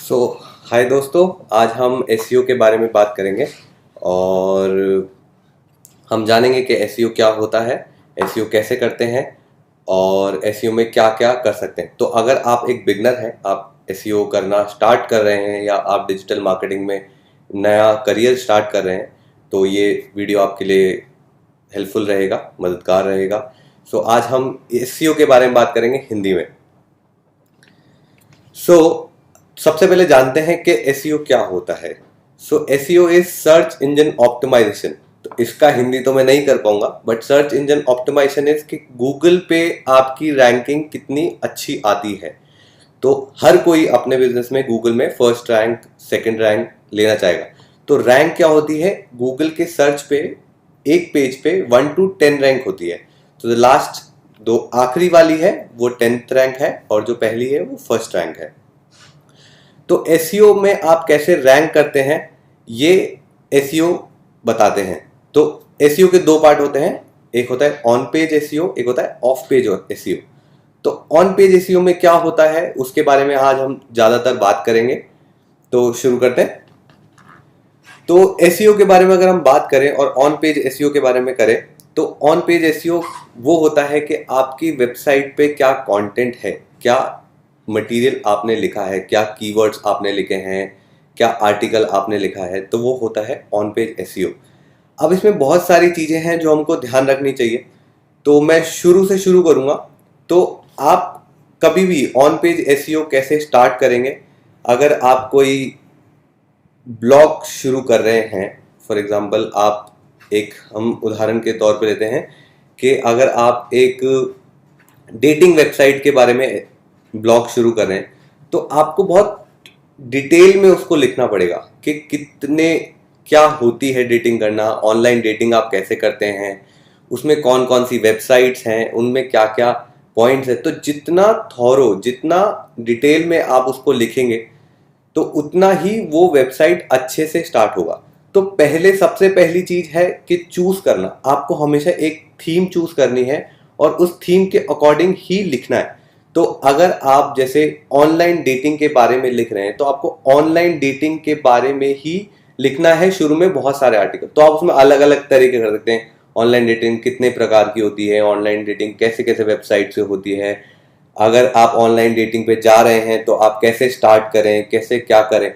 सो हाय दोस्तों, आज हम एसईओ के बारे में बात करेंगे और हम जानेंगे कि एसईओ क्या होता है, एसईओ कैसे करते हैं और एसईओ में क्या क्या कर सकते हैं। तो अगर आप एक बिगनर हैं, आप एसईओ करना स्टार्ट कर रहे हैं या आप डिजिटल मार्केटिंग में नया करियर स्टार्ट कर रहे हैं, तो ये वीडियो आपके लिए हेल्पफुल रहेगा, मददगार रहेगा। सो आज हम एसईओ के बारे में बात करेंगे हिंदी में। सबसे पहले जानते हैं कि एसईओ क्या होता है। SEO is search engine optimization. तो इसका हिंदी तो मैं नहीं कर पाऊंगा, but search engine optimization is कि गूगल पे आपकी रैंकिंग कितनी अच्छी आती है। तो हर कोई अपने बिजनेस में गूगल में फर्स्ट रैंक, सेकंड रैंक लेना चाहेगा। तो रैंक क्या होती है? गूगल के सर्च पे एक पेज पे 1 to 10 रैंक होती है। तो लास्ट दो आखिरी वाली है वो 10th रैंक है और जो पहली है वो फर्स्ट रैंक है। तो एसईओ में आप कैसे रैंक करते हैं ये एसईओ बताते हैं। तो एसईओ के दो पार्ट होते हैं, एक होता है ऑन पेज एसईओ, एक होता है ऑफ पेज एसईओ। तो ऑन पेज एसईओ में क्या होता है उसके बारे में आज हम ज्यादातर बात करेंगे। तो शुरू करते हैं। तो एसईओ के बारे में अगर हम बात करें और ऑन पेज एसईओ के बारे में करें, तो ऑन पेज एसईओ वो होता है कि आपकी वेबसाइट पे क्या कंटेंट है, क्या मटेरियल आपने लिखा है, क्या कीवर्ड्स आपने लिखे हैं, क्या आर्टिकल आपने लिखा है, तो वो होता है ऑन पेज एसईओ। अब इसमें बहुत सारी चीज़ें हैं जो हमको ध्यान रखनी चाहिए, तो मैं शुरू से शुरू करूँगा। तो आप कभी भी ऑन पेज एसईओ कैसे स्टार्ट करेंगे? अगर आप कोई ब्लॉग शुरू कर रहे हैं, फॉर एग्जांपल आप हम उदाहरण के तौर पे लेते हैं कि अगर आप एक डेटिंग वेबसाइट के बारे में ब्लॉग शुरू कर रहे हैं, तो आपको बहुत डिटेल में उसको लिखना पड़ेगा कि क्या होती है डेटिंग करना, ऑनलाइन डेटिंग आप कैसे करते हैं, उसमें कौन कौन सी वेबसाइट्स हैं, उनमें क्या क्या पॉइंट्स है। तो जितना थॉरो, जितना डिटेल में आप उसको लिखेंगे तो उतना ही वो वेबसाइट अच्छे से स्टार्ट होगा। तो सबसे पहली चीज है कि चूज करना। आपको हमेशा एक थीम चूज करनी है और उस थीम के अकॉर्डिंग ही लिखना है। तो अगर आप जैसे ऑनलाइन डेटिंग के बारे में लिख रहे हैं, तो आपको ऑनलाइन डेटिंग के बारे में ही लिखना है। शुरू में बहुत सारे आर्टिकल, तो आप उसमें अलग अलग तरीके कर सकते हैं। ऑनलाइन डेटिंग कितने प्रकार की होती है, ऑनलाइन डेटिंग कैसे कैसे वेबसाइट से होती है, अगर आप ऑनलाइन डेटिंग पे जा रहे हैं तो आप कैसे स्टार्ट करें, कैसे क्या करें।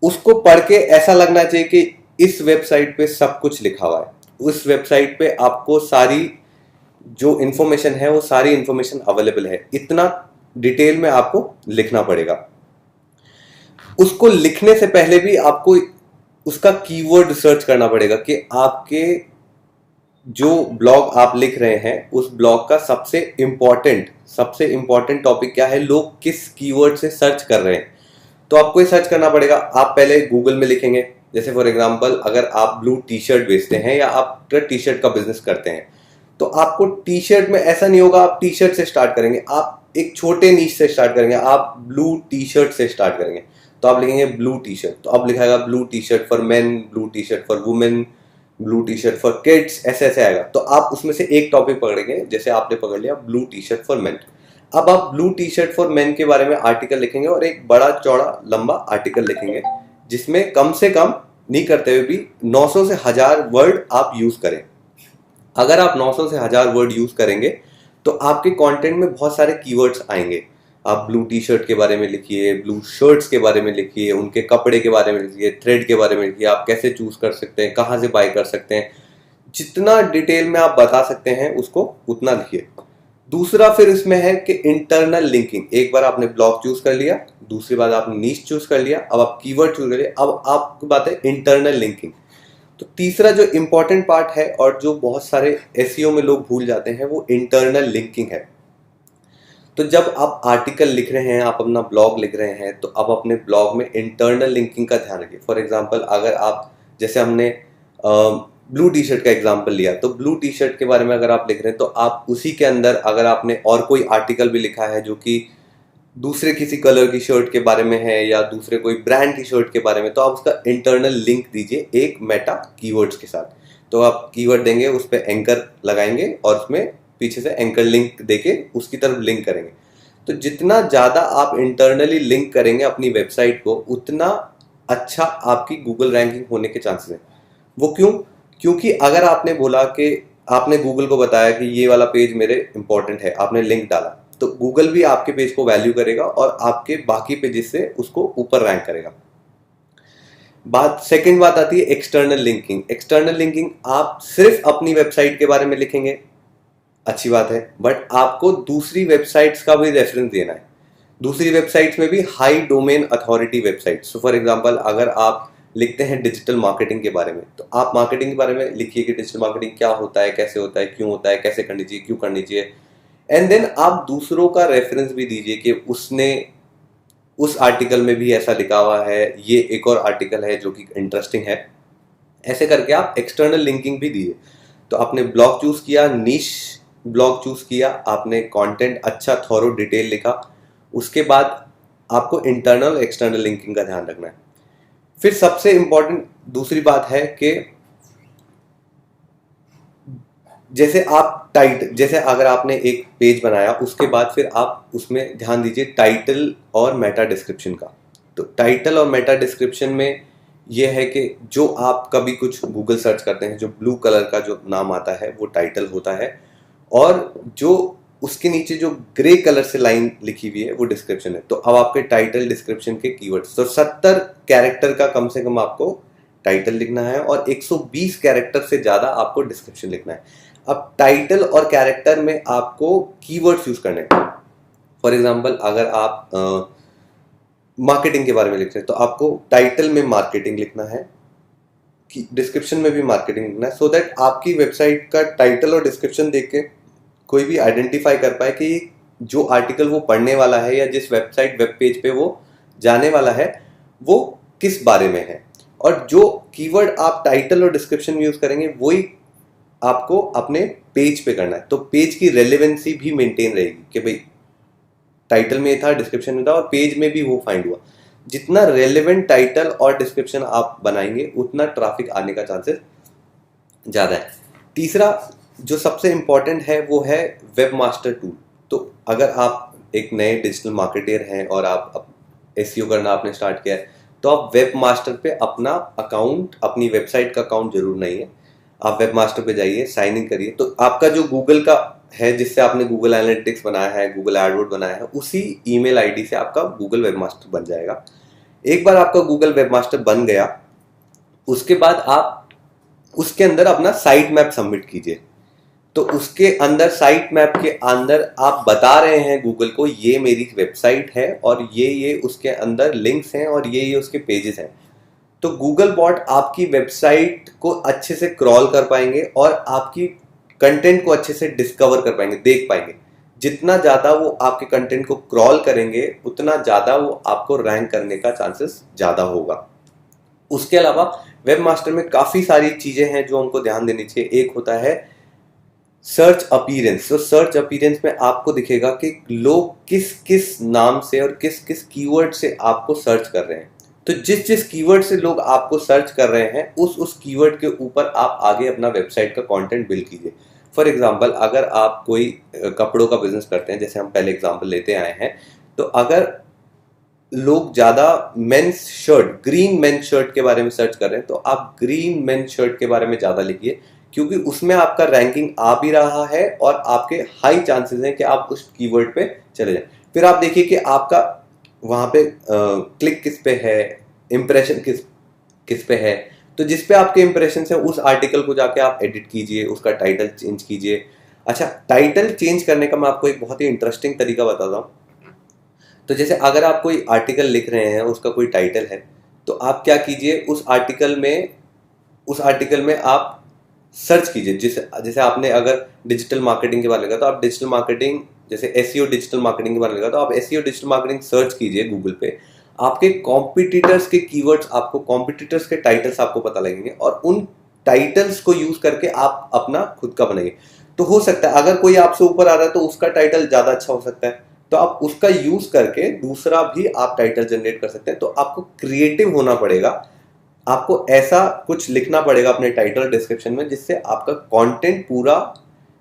उसको पढ़ के ऐसा लगना चाहिए कि इस वेबसाइट पे सब कुछ लिखा हुआ है, उस वेबसाइट पे आपको सारी जो इन्फॉर्मेशन है वो सारी इन्फॉर्मेशन अवेलेबल है। इतना डिटेल में आपको लिखना पड़ेगा। उसको लिखने से पहले भी आपको उसका कीवर्ड रिसर्च करना पड़ेगा कि आपके जो ब्लॉग आप लिख रहे हैं उस ब्लॉग का सबसे इंपॉर्टेंट टॉपिक क्या है, लोग किस कीवर्ड से सर्च कर रहे हैं। तो आपको ये सर्च करना पड़ेगा। आप पहले गूगल में लिखेंगे, जैसे फॉर एग्जांपल अगर आप ब्लू टी शर्ट बेचते हैं या आप टी शर्ट का बिजनेस करते हैं, तो आपको टी शर्ट में ऐसा नहीं होगा आप टी शर्ट से स्टार्ट करेंगे, आप एक छोटे नीश से स्टार्ट करेंगे, आप ब्लू टी शर्ट से स्टार्ट करेंगे। तो आप लिखेंगे ब्लू टी शर्ट, तो अब लिखाएगा blue T shirt for men, blue T shirt for women, blue T shirt for kids, ऐसे ऐसे आएगा। तो आप उसमें से एक टॉपिक पकड़ेंगे, जैसे आपने पकड़ लिया blue T shirt for main. अब आप blue T shirt for main के बारे में आर्टिकल लिखेंगे और एक बड़ा चौड़ा लंबा आर्टिकल लिखेंगे, जिसमें कम से कम नहीं करते हुए भी 900 से 1000 वर्ड आप यूज करें। अगर आप 900 से 1000 वर्ड यूज करेंगे तो आपके कंटेंट में बहुत सारे कीवर्ड्स आएंगे। आप ब्लू टी शर्ट के बारे में लिखिए, ब्लू शर्ट्स के बारे में लिखिए, उनके कपड़े के बारे में लिखिए, थ्रेड के बारे में लिखिए, आप कैसे चूज कर सकते हैं, कहाँ से बाय कर सकते हैं। जितना डिटेल में आप बता सकते हैं उसको उतना लिखिए। दूसरा फिर इसमें है कि इंटरनल लिंकिंग। एक बार आपने ब्लॉग चूज कर लिया, दूसरी बार आपने नीश चूज कर लिया, अब आप कीवर्ड चूज कर लिया, अब आपकी बात है इंटरनल लिंकिंग। तो तीसरा जो इंपॉर्टेंट पार्ट है और जो बहुत सारे एसईओ में लोग भूल जाते हैं वो इंटरनल लिंकिंग है। तो जब आप आर्टिकल लिख रहे हैं, आप अपना ब्लॉग लिख रहे हैं, तो आप अपने ब्लॉग में इंटरनल लिंकिंग का ध्यान रखिए। फॉर एग्जांपल अगर आप, जैसे हमने ब्लू टी शर्ट का एग्जांपल लिया, तो ब्लू टी शर्ट के बारे में अगर आप लिख रहे हैं तो आप उसी के अंदर अगर आपने और कोई आर्टिकल भी लिखा है जो कि दूसरे किसी कलर की शर्ट के बारे में है या दूसरे कोई ब्रांड की शर्ट के बारे में, तो आप उसका इंटरनल लिंक दीजिए एक मेटा कीवर्ड्स के साथ। तो आप कीवर्ड देंगे, उस पर एंकर लगाएंगे और उसमें पीछे से एंकर लिंक देके उसकी तरफ लिंक करेंगे। तो जितना ज़्यादा आप इंटरनली लिंक करेंगे अपनी वेबसाइट को, उतना अच्छा आपकी गूगल रैंकिंग होने के चांसेस हैं। वो क्यों? क्योंकि अगर आपने बोला कि आपने गूगल को बताया कि ये वाला पेज मेरे इंपॉर्टेंट है, आपने लिंक डाला, तो गूगल भी आपके पेज को वैल्यू करेगा और आपके बाकी पेजेस से उसको ऊपर रैंक करेगा। सेकंड बात आती है एक्सटर्नल लिंकिंग। एक्सटर्नल लिंकिंग आप सिर्फ अपनी वेबसाइट के बारे में लिखेंगे, अच्छी बात है, बट आपको दूसरी वेबसाइट्स का भी रेफरेंस देना है। दूसरी वेबसाइट्स में भी high domain authority website. So for example, अगर आप लिखते हैं डिजिटल मार्केटिंग के बारे में, तो आप मार्केटिंग के बारे में लिखिए कि डिजिटल मार्केटिंग क्या होता है, कैसे होता है, क्यों होता है, कैसे करनी चाहिए, क्यों करनी चाहिए। एंड देन आप दूसरों का रेफरेंस भी दीजिए कि उसने उस आर्टिकल में भी ऐसा लिखा हुआ है, ये एक और आर्टिकल है जो कि इंटरेस्टिंग है। ऐसे करके आप एक्सटर्नल लिंकिंग भी दिए। तो आपने ब्लॉग चूज किया, नीश ब्लॉग चूज किया, आपने कंटेंट अच्छा थॉरो डिटेल लिखा, उसके बाद आपको इंटरनल एक्सटर्नल लिंकिंग का ध्यान रखना है। फिर सबसे इंपॉर्टेंट दूसरी बात है कि जैसे अगर आपने एक पेज बनाया, उसके बाद फिर आप उसमें ध्यान दीजिए टाइटल और मेटा डिस्क्रिप्शन का। तो टाइटल और मेटा डिस्क्रिप्शन में यह है कि जो आप कभी कुछ गूगल सर्च करते हैं, जो ब्लू कलर का जो नाम आता है वो टाइटल होता है, और जो उसके नीचे जो ग्रे कलर से लाइन लिखी हुई है वो डिस्क्रिप्शन है। तो अब आपके टाइटल डिस्क्रिप्शन के कीवर्ड्स, तो 70 कैरेक्टर का कम से कम आपको टाइटल लिखना है और 120 कैरेक्टर से ज़्यादा आपको डिस्क्रिप्शन लिखना है। अब टाइटल और कैरेक्टर में आपको कीवर्ड्स यूज करने हैं। फॉर एग्जांपल, अगर आप मार्केटिंग के बारे में लिख रहे हैं तो आपको टाइटल में मार्केटिंग लिखना है, डिस्क्रिप्शन में भी मार्केटिंग लिखना है, सो दैट आपकी वेबसाइट का टाइटल और डिस्क्रिप्शन देख के कोई भी आइडेंटिफाई कर पाए कि जो आर्टिकल वो पढ़ने वाला है या जिस वेब पेज पे वो जाने वाला है वो किस बारे में है। और जो कीवर्ड आप टाइटल और डिस्क्रिप्शन में यूज करेंगे वही आपको अपने पेज पे करना है। तो पेज की रेलेवेंसी भी मेंटेन रहेगी कि भाई टाइटल में था, डिस्क्रिप्शन में था और पेज में भी वो फाइंड हुआ। जितना रेलेवेंट टाइटल और डिस्क्रिप्शन आप बनाएंगे उतना ट्रैफिक आने का चांसेस ज़्यादा है। तीसरा जो सबसे इम्पॉर्टेंट है वो है वेब मास्टर टूल। तो अगर आप एक नए डिजिटल मार्केटर हैं और आप एसईओ करना आपने स्टार्ट किया है, तो आप वेब मास्टर पे अपना अकाउंट, अपनी वेबसाइट का अकाउंट जरूर नहीं है, आप वेब मास्टर पे जाइए, साइन इन करिए। तो आपका जो गूगल का है, जिससे आपने गूगल एनालिटिक्स बनाया है, गूगल एडवर्ड बनाया है, उसी ईमेल आईडी से आपका गूगल वेब मास्टर बन जाएगा। एक बार आपका गूगल वेब मास्टर बन गया, उसके बाद आप उसके अंदर अपना साइट मैप सबमिट कीजिए। तो उसके अंदर साइट मैप के अंदर आप बता रहे हैं गूगल को ये मेरी वेबसाइट है और ये उसके अंदर लिंक्स हैं और ये उसके पेजेस हैं। तो गूगल बॉट आपकी वेबसाइट को अच्छे से क्रॉल कर पाएंगे और आपकी कंटेंट को अच्छे से डिस्कवर कर पाएंगे, देख पाएंगे। जितना ज़्यादा वो आपके कंटेंट को क्रॉल करेंगे उतना ज़्यादा वो आपको रैंक करने का चांसेस ज़्यादा होगा। उसके अलावा वेब मास्टर में काफ़ी सारी चीज़ें हैं जो हमको ध्यान देनी चाहिए। एक होता है सर्च अपीयरेंस। तो सर्च अपीयरेंस में आपको दिखेगा कि लोग किस किस नाम से और किस किस कीवर्ड से आपको सर्च कर रहे हैं। तो जिस जिस कीवर्ड से लोग आपको सर्च कर रहे हैं उस कीवर्ड के ऊपर आप आगे अपना वेबसाइट का कंटेंट बिल्ड कीजिए। फॉर एग्जांपल, अगर आप कोई कपड़ों का बिजनेस करते हैं, जैसे हम पहले एग्जांपल लेते आए हैं, तो अगर लोग ज़्यादा men's shirt, green men's shirt के बारे में सर्च कर रहे हैं, तो आप ग्रीन मेंस शर्ट के बारे में ज़्यादा लिखिए, क्योंकि उसमें आपका रैंकिंग आ भी रहा है और आपके हाई चांसेस हैं कि आप उस कीवर्ड पे चले जाएं। फिर आप देखिए कि आपका वहाँ पे क्लिक किस पे है, इम्प्रेशन किस पे है। तो जिस पे आपके इम्प्रेशन है उस आर्टिकल को जाके आप एडिट कीजिए, उसका टाइटल चेंज कीजिए। अच्छा, टाइटल चेंज करने का मैं आपको एक बहुत ही इंटरेस्टिंग तरीका बताता हूँ। तो जैसे अगर आप कोई आर्टिकल लिख रहे हैं, उसका कोई टाइटल है, तो आप क्या कीजिए, उस आर्टिकल में आप सर्च कीजिए। जैसे आपने अगर डिजिटल मार्केटिंग के बारे में लिखा तो आप डिजिटल मार्केटिंग, जैसे एसईओ डिजिटल मार्केटिंग के बारे में लिखा तो आप एसईओ डिजिटल मार्केटिंग सर्च कीजिए गूगल पे। आपके कॉम्पिटिटर्स के कीवर्ड्स, आपको कॉम्पिटिटर्स के टाइटल्स आपको पता लगेंगे और उन टाइटल्स को यूज करके आप अपना खुद का बनाइए। तो हो सकता है अगर कोई आपसे ऊपर आ रहा है तो उसका टाइटल ज़्यादा अच्छा हो सकता है, तो आप उसका यूज करके दूसरा भी आप टाइटल जनरेट कर सकते हैं। तो आपको क्रिएटिव होना पड़ेगा, आपको ऐसा कुछ लिखना पड़ेगा अपने टाइटल डिस्क्रिप्शन में जिससे आपका कंटेंट पूरा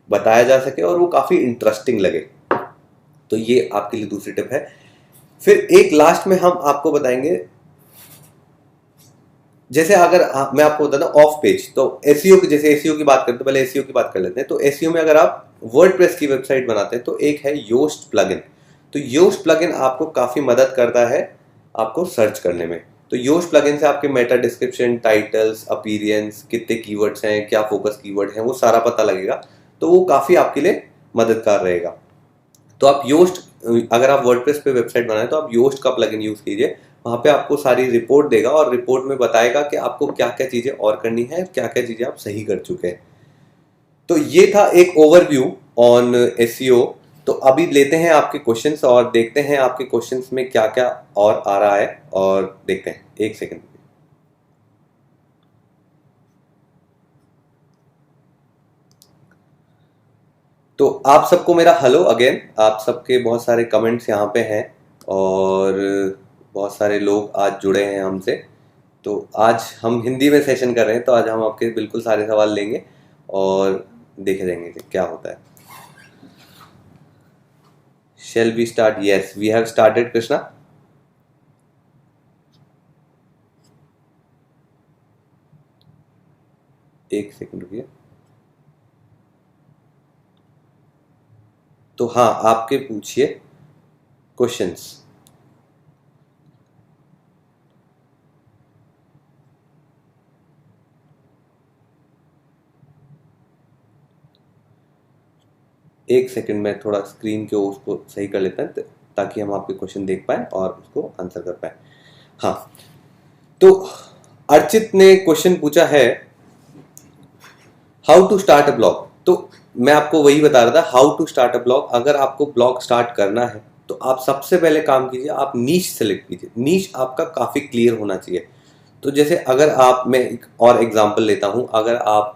बताया जा सके और वो काफ़ी इंटरेस्टिंग लगे। तो ये आपके लिए दूसरी टिप है। फिर एक लास्ट में हम आपको बताएंगे, जैसे अगर मैं आपको बताता हूँ ऑफ पेज, तो एसईओ की, जैसे एसईओ की बात करते हैं तो पहले एसईओ की बात कर लेते हैं। तो एसईओ में अगर आप वर्डप्रेस की वेबसाइट बनाते हैं तो एक है योस्ट प्लगइन। तो योस्ट प्लगइन आपको काफ़ी मदद करता है आपको सर्च करने में। तो योस्ट प्लगइन से आपके मेटा डिस्क्रिप्शन, टाइटल्स, अपीयरेंस, कितने कीवर्ड्स हैं, क्या फोकस कीवर्ड हैं, वो सारा पता लगेगा। तो वो काफ़ी आपके लिए मददगार रहेगा। तो आप योस्ट, अगर आप वर्डप्रेस पे वेबसाइट बनाएं तो आप योस्ट का प्लगइन यूज़ कीजिए। वहाँ पे आपको सारी रिपोर्ट देगा और रिपोर्ट में बताएगा कि आपको क्या क्या चीज़ें और करनी है, क्या क्या चीज़ें आप सही कर चुके हैं। तो ये था एक ओवरव्यू ऑन एसईओ। तो अभी लेते हैं आपके क्वेश्चंस और देखते हैं आपके क्वेश्चंस में क्या क्या और आ रहा है, और देखते हैं। एक सेकंड। तो आप सबको मेरा हेलो अगेन। आप सबके बहुत सारे कमेंट्स यहाँ पे हैं और बहुत सारे लोग आज जुड़े हैं हमसे। तो आज हम हिंदी में सेशन कर रहे हैं, तो आज हम आपके बिल्कुल सारे सवाल लेंगे और देखे जाएंगे कि क्या होता है। Shall we start? Yes, we have started, Krishna. एक सेकंड रुकिए। तो हाँ, आपके पूछिए क्वेश्चंस। एक सेकंड में थोड़ा स्क्रीन के उसको सही कर लेते हैं ताकि हम आपके क्वेश्चन देख पाए और उसको आंसर कर पाए। हाँ, तो अर्चित ने क्वेश्चन पूछा है how to start a blog. तो मैं आपको वही बता रहा था, how to start a blog. अगर आपको ब्लॉग स्टार्ट करना है तो आप सबसे पहले काम कीजिए, आप नीश सेलेक्ट कीजिए। नीश आपका काफ़ी क्लियर होना चाहिए। तो जैसे अगर आप, मैं एक और एग्जांपल लेता हूँ, अगर आप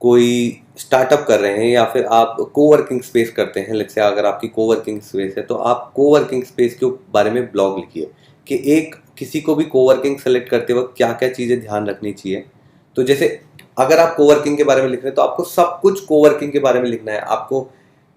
कोई स्टार्टअप कर रहे हैं या फिर आप कोवर्किंग स्पेस करते हैं, लेट्स से अगर आपकी कोवर्किंग स्पेस है तो आप कोवर्किंग स्पेस के बारे में ब्लॉग लिखिए कि एक किसी को भी कोवर्किंग सेलेक्ट करते वक्त क्या क्या चीज़ें ध्यान रखनी चाहिए। तो जैसे अगर आप कोवर्किंग के बारे में लिख रहे हैं तो आपको सब कुछ कोवर्किंग के बारे में लिखना है। आपको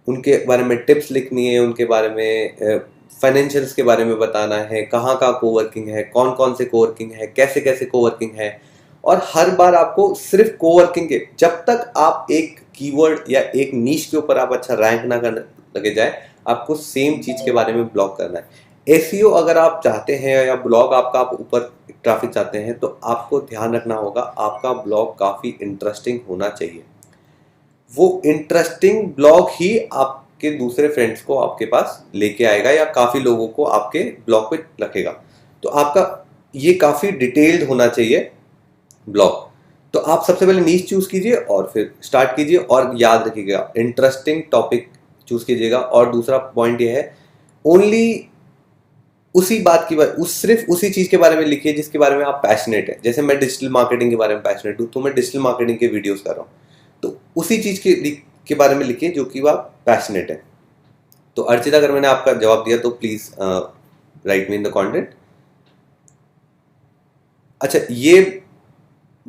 उनके बारे में टिप्स लिखनी है, उनके बारे में फाइनेंशियल्स के बारे में बताना है, कहाँ कहाँ कोवर्किंग है, कौन कौन से कोवर्किंग है, कैसे कैसे कोवर्किंग है। और हर बार आपको सिर्फ कोवर्किंग के, जब तक आप एक कीवर्ड या एक नीश के ऊपर आप अच्छा रैंक ना करने लगे जाए, आपको सेम चीज के बारे में ब्लॉग करना है। एसईओ अगर आप चाहते हैं या ब्लॉग आपका आप ऊपर ट्रैफिक चाहते हैं तो आपको ध्यान रखना होगा आपका ब्लॉग काफी इंटरेस्टिंग होना चाहिए। वो इंटरेस्टिंग ब्लॉग ही आपके दूसरे फ्रेंड्स को आपके पास लेके आएगा या काफी लोगों को आपके ब्लॉग पे रखेगा। तो आपका ये काफी डिटेल्ड होना चाहिए ब्लॉग। तो आप सबसे पहले नीश चूज कीजिए और फिर स्टार्ट कीजिए, और याद रखिएगा इंटरेस्टिंग टॉपिक चूज कीजिएगा। और दूसरा पॉइंट ये है, ओनली उसी बात की बात, सिर्फ उसी चीज के बारे में लिखिए जिसके बारे में आप पैशनेट है। जैसे मैं डिजिटल मार्केटिंग के बारे में पैशनेट हूँ तो मैं डिजिटल मार्केटिंग के वीडियोस कर रहा हूँ, तो उसी चीज के बारे में लिखिए जो कि आप पैशनेट है। तो अर्चिता, अगर मैंने आपका जवाब दिया तो please right me in the content. अच्छा, ये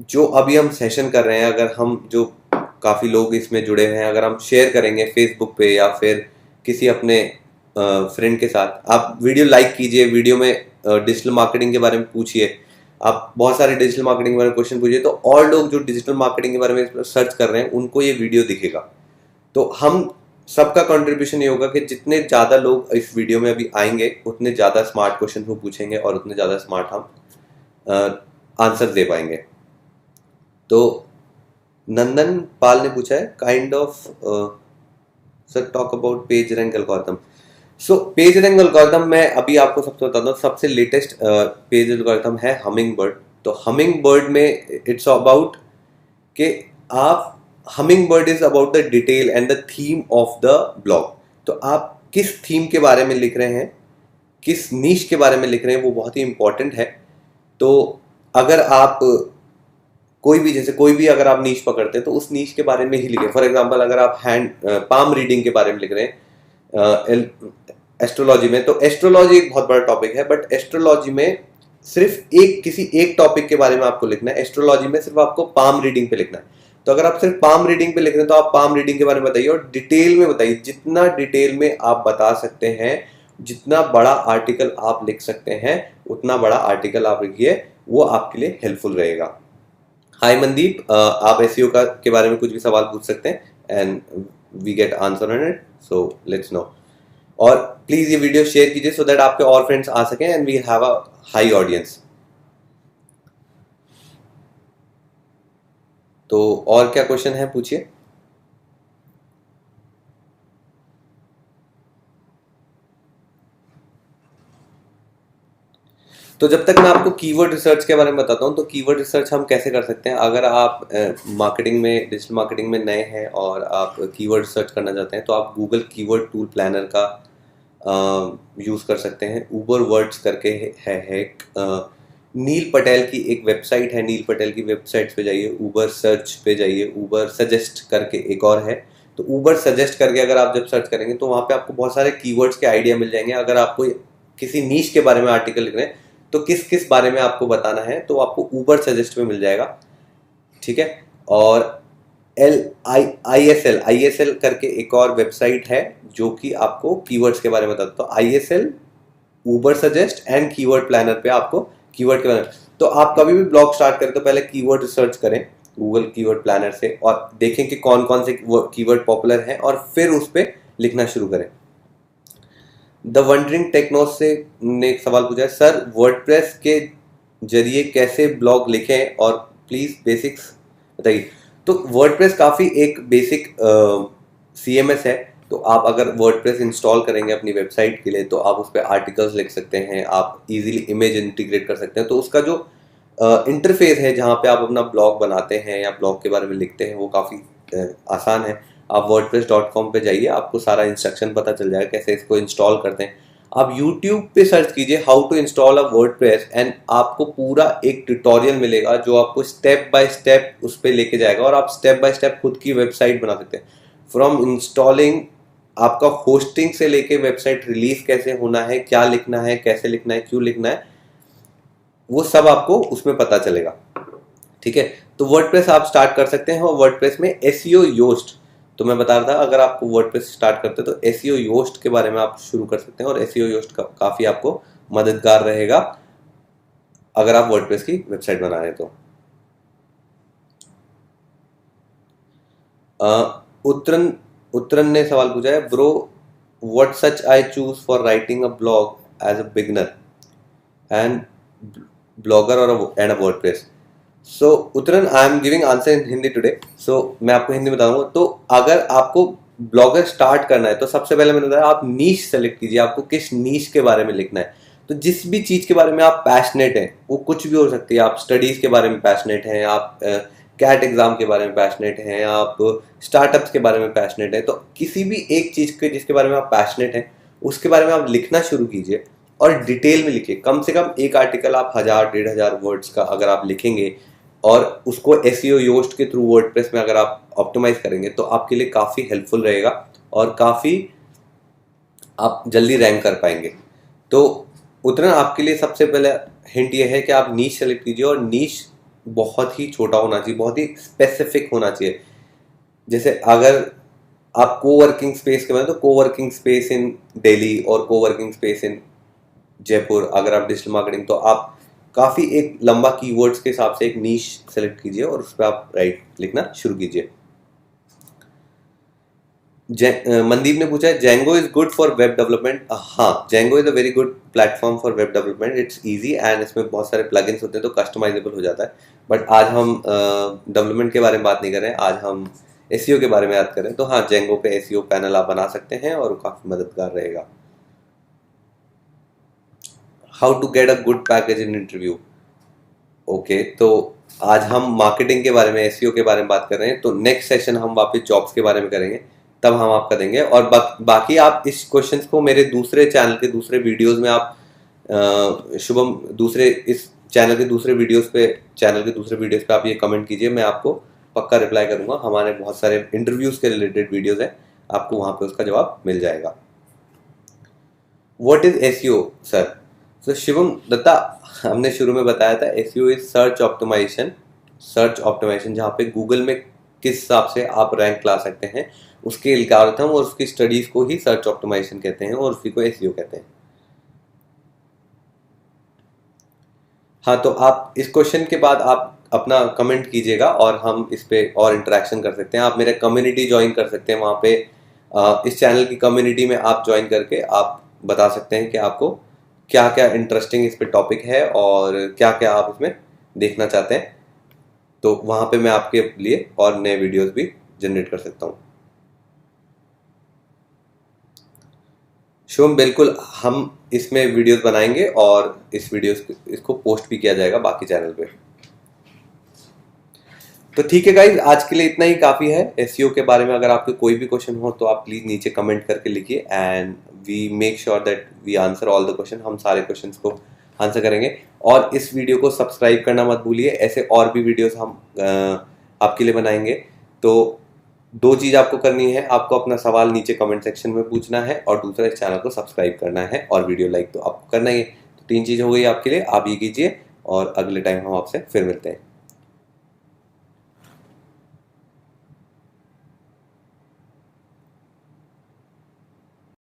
जो अभी हम सेशन कर रहे हैं, अगर हम जो काफ़ी लोग इसमें जुड़े हुए हैं, अगर हम शेयर करेंगे फेसबुक पे या फिर किसी अपने फ्रेंड के साथ, आप वीडियो लाइक कीजिए, वीडियो में डिजिटल मार्केटिंग के बारे में पूछिए, आप बहुत सारे डिजिटल मार्केटिंग के बारे में क्वेश्चन पूछिए, तो और लोग जो डिजिटल मार्केटिंग के बारे में सर्च कर रहे हैं उनको ये वीडियो दिखेगा। तो हम सबका कंट्रीब्यूशन ये होगा कि जितने ज़्यादा लोग इस वीडियो में अभी आएंगे उतने ज़्यादा स्मार्ट क्वेश्चन वो पूछेंगे और उतने ज़्यादा स्मार्ट हम आंसर दे पाएंगे। तो नंदन पाल ने पूछा है kind of sir talk about page rank algorithm. So page rank algorithm मैं अभी आपको सबसे बताता हूँ, सबसे लेटेस्ट पेज एल्गोरिथम है हमिंग बर्ड। तो हमिंग बर्ड में इट्स अबाउट कि आप, humming bird is about the detail and the theme of the blog. तो आप किस थीम के बारे में लिख रहे हैं, किस नीश के बारे में लिख रहे हैं, वो बहुत ही इंपॉर्टेंट है। तो अगर आप कोई भी, जैसे कोई भी अगर आप नीश पकड़ते हैं तो उस नीश के बारे में ही लिखें। फॉर एग्जांपल अगर आप पाम रीडिंग के बारे में लिख रहे हैं एस्ट्रोलॉजी में, तो एस्ट्रोलॉजी एक बहुत बड़ा टॉपिक है, बट एस्ट्रोलॉजी में सिर्फ किसी एक टॉपिक के बारे में आपको लिखना है। एस्ट्रोलॉजी में सिर्फ आपको पाम रीडिंग पे लिखना है। तो अगर आप सिर्फ पाम रीडिंग पे लिख रहे हैं तो आप पाम रीडिंग के बारे में बताइए और डिटेल में बताइए, जितना डिटेल में आप बता सकते हैं, जितना बड़ा आर्टिकल आप लिख सकते हैं उतना बड़ा आर्टिकल आप लिखिए, वो आपके लिए हेल्पफुल रहेगा। हाय मनदीप, आप एसईओ का के बारे में कुछ भी सवाल पूछ सकते हैं and we get answer on it, so let's know. और प्लीज ये वीडियो शेयर कीजिए सो दैट आपके और फ्रेंड्स आ सकें and we have a high audience. तो और क्या क्वेश्चन है, पूछिए। तो जब तक मैं आपको कीवर्ड रिसर्च के बारे में बताता हूँ, तो कीवर्ड रिसर्च हम कैसे कर सकते हैं। अगर आप मार्केटिंग में, डिजिटल मार्केटिंग में नए हैं और आप कीवर्ड रिसर्च करना चाहते हैं, तो आप गूगल कीवर्ड टूल प्लानर का यूज़ कर सकते हैं। उबर वर्ड्स करके है एक नील पटेल की एक वेबसाइट है, नील पटेल की वेबसाइट पे जाइए, उबर सर्च पे जाइए, उबर सजेस्ट करके एक और है। तो उबर सजेस्ट करके अगर आप जब सर्च करेंगे तो वहाँ पे आपको बहुत सारे कीवर्ड्स के आइडिया मिल जाएंगे। अगर आपको किसी नीश के बारे में आर्टिकल लिख रहे हैं तो किस किस बारे में आपको बताना है, तो आपको उबर सजेस्ट में मिल जाएगा, ठीक है। और आई एस एल करके एक और वेबसाइट है जो कि आपको कीवर्ड्स के बारे में बताता है। तो ISL, Uber suggest and keyword planner पे आपको कीवर्ड के बारे में। तो आप कभी भी ब्लॉग स्टार्ट करें तो पहले कीवर्ड रिसर्च करें गूगल कीवर्ड प्लानर से और देखें कि कौन कौन से कीवर्ड पॉपुलर हैं और फिर उस पर लिखना शुरू करें। द वंडरिंग टेक्नोस से ने एक सवाल पूछा है, सर वर्डप्रेस के जरिए कैसे ब्लॉग लिखें और प्लीज बेसिक्स बताइए। तो वर्डप्रेस काफ़ी एक बेसिक CMS है। तो आप अगर वर्डप्रेस इंस्टॉल करेंगे अपनी वेबसाइट के लिए तो आप उस पर आर्टिकल्स लिख सकते हैं, आप इजीली इमेज इंटीग्रेट कर सकते हैं। तो उसका जो इंटरफेस है जहाँ पे आप अपना ब्लॉग बनाते हैं या ब्लॉग के बारे में लिखते हैं वो काफ़ी आसान है। आप wordpress.com पे जाइए, आपको सारा इंस्ट्रक्शन पता चल जाएगा कैसे इसको इंस्टॉल करते हैं। आप YouTube पे सर्च कीजिए how to install a WordPress and आपको पूरा एक ट्यूटोरियल मिलेगा जो आपको स्टेप बाय स्टेप उस पर लेके जाएगा और आप स्टेप बाय स्टेप खुद की वेबसाइट बना सकते हैं। फ्रॉम इंस्टॉलिंग, आपका होस्टिंग से लेके वेबसाइट रिलीज कैसे होना है, क्या लिखना है, कैसे लिखना है, क्यों लिखना है, वो सब आपको उसमें पता चलेगा, ठीक है। तो वर्डप्रेस आप स्टार्ट कर सकते हैं और वर्डप्रेस में एसईओ योस्ट, तो मैं बता रहा था अगर आपको वर्डप्रेस स्टार्ट करते हैं तो एसईओ योस्ट के बारे में आप शुरू कर सकते हैं और एसईओ योस्ट काफ़ी आपको मददगार रहेगा अगर आप वर्डप्रेस की वेबसाइट बना रहे हैं तो। उत्तरन उत्तरन ने सवाल पूछा है, bro what such I choose for writing a blog as a beginner and Blogger और एंड अ वर्डप्रेस। सो उत्तरन, I am giving answer in Hindi today. So मैं आपको हिंदी में बताऊंगा। तो अगर आपको ब्लॉगर स्टार्ट करना है तो सबसे पहले मैंने बताया आप नीश सेलेक्ट कीजिए, आपको किस नीश के बारे में लिखना है। तो जिस भी चीज़ के बारे में आप पैशनेट हैं, वो कुछ भी हो सकती है। आप स्टडीज़ के बारे में पैशनेट हैं, आप कैट एग्जाम के बारे में पैशनेट हैं, आप स्टार्टअप्स के बारे में पैशनेट हैं, तो किसी भी एक चीज़ के जिसके बारे में आप पैशनेट हैं उसके बारे में आप लिखना शुरू कीजिए और डिटेल में लिखिए। कम से कम एक आर्टिकल आप 1000-1500 वर्ड्स का अगर आप लिखेंगे और उसको एसईओ योस्ट के थ्रू वर्डप्रेस में अगर आप ऑप्टिमाइज करेंगे तो आपके लिए काफ़ी हेल्पफुल रहेगा और काफ़ी आप जल्दी रैंक कर पाएंगे। तो उतना आपके लिए सबसे पहले हिंट ये है कि आप नीश सेलेक्ट कीजिए और नीश बहुत ही छोटा होना चाहिए, बहुत ही स्पेसिफिक होना चाहिए। जैसे अगर आप कोवर्किंग स्पेस के बारे में, तो कोवर्किंग स्पेस इन दिल्ली और कोवर्किंग स्पेस इन जयपुर, अगर आप डिजिटल मार्केटिंग, तो आप काफ़ी एक लंबा कीवर्ड्स के हिसाब से एक नीश सेलेक्ट कीजिए और उस पर आप लिखना शुरू कीजिए। मनदीप ने पूछा है, Django is good for web development. हाँ, Django is a very good platform for web development. It's easy and इसमें बहुत सारे प्लगइन्स होते हैं तो कस्टमाइजेबल हो जाता है। बट आज हम डेवलपमेंट के बारे में बात नहीं कर रहे हैं, आज हम एसईओ के बारे में बात करें। तो हाँ, जेंगो पे एसईओ पैनल आप बना सकते हैं और काफ़ी मददगार रहेगा। How to get a good package in interview. Okay, तो आज हम मार्केटिंग के बारे में, एसईओ के बारे में बात कर रहे हैं। तो नेक्स्ट सेशन हम वापस जॉब्स के बारे में करेंगे, तब हम आपका देंगे। और बाकी आप इस क्वेश्चंस को मेरे दूसरे चैनल के दूसरे वीडियोस में आप शुभम दूसरे इस चैनल के दूसरे वीडियोस पे आप ये कमेंट कीजिए, मैं आपको पक्का रिप्लाई करूंगा। हमारे बहुत सारे इंटरव्यूज के रिलेटेड वीडियोस हैं, आपको वहां पे उसका जवाब मिल जाएगा। What is SEO sir? तो शिवम दत्ता, हमने शुरू में बताया था एसईओ इज सर्च ऑप्टिमाइजेशन। जहाँ पे गूगल में किस हिसाब से आप रैंक ला सकते हैं, उसके एल्गोरिथम और उसकी स्टडीज को ही सर्च ऑप्टिमाइजेशन कहते हैं और उसी को एसईओ कहते हैं। हाँ, तो आप इस क्वेश्चन के बाद आप अपना कमेंट कीजिएगा और हम इस पे और इंटरेक्शन कर सकते हैं। आप मेरे कम्युनिटी ज्वाइन कर सकते हैं, वहाँ पे इस चैनल की कम्युनिटी में आप ज्वाइन करके आप बता सकते हैं कि आपको क्या क्या इंटरेस्टिंग इस पे टॉपिक है और क्या क्या आप इसमें देखना चाहते हैं। तो वहाँ पे मैं आपके लिए और नए वीडियोस भी जनरेट कर सकता हूँ। शुभम, बिल्कुल हम इसमें वीडियोस बनाएंगे और इस वीडियोस इसको पोस्ट भी किया जाएगा बाकी चैनल पे। तो ठीक है गाइज, आज के लिए इतना ही काफ़ी है एसईओ के बारे में। अगर आपके कोई भी क्वेश्चन हो तो आप प्लीज़ नीचे कमेंट करके लिखिए and we make sure that we answer all the question. हम सारे क्वेश्चंस को आंसर करेंगे और इस वीडियो को सब्सक्राइब करना मत भूलिए। ऐसे और भी वीडियोस हम आपके लिए बनाएंगे। तो दो चीज़ आपको करनी है, आपको अपना सवाल नीचे कमेंट सेक्शन में पूछना है और दूसरा इस चैनल को सब्सक्राइब करना है और वीडियो लाइक तो आपको करना ही है। तो 3 चीज़ हो गई आपके लिए, आप ये कीजिए और अगले टाइम हम आपसे फिर मिलते हैं।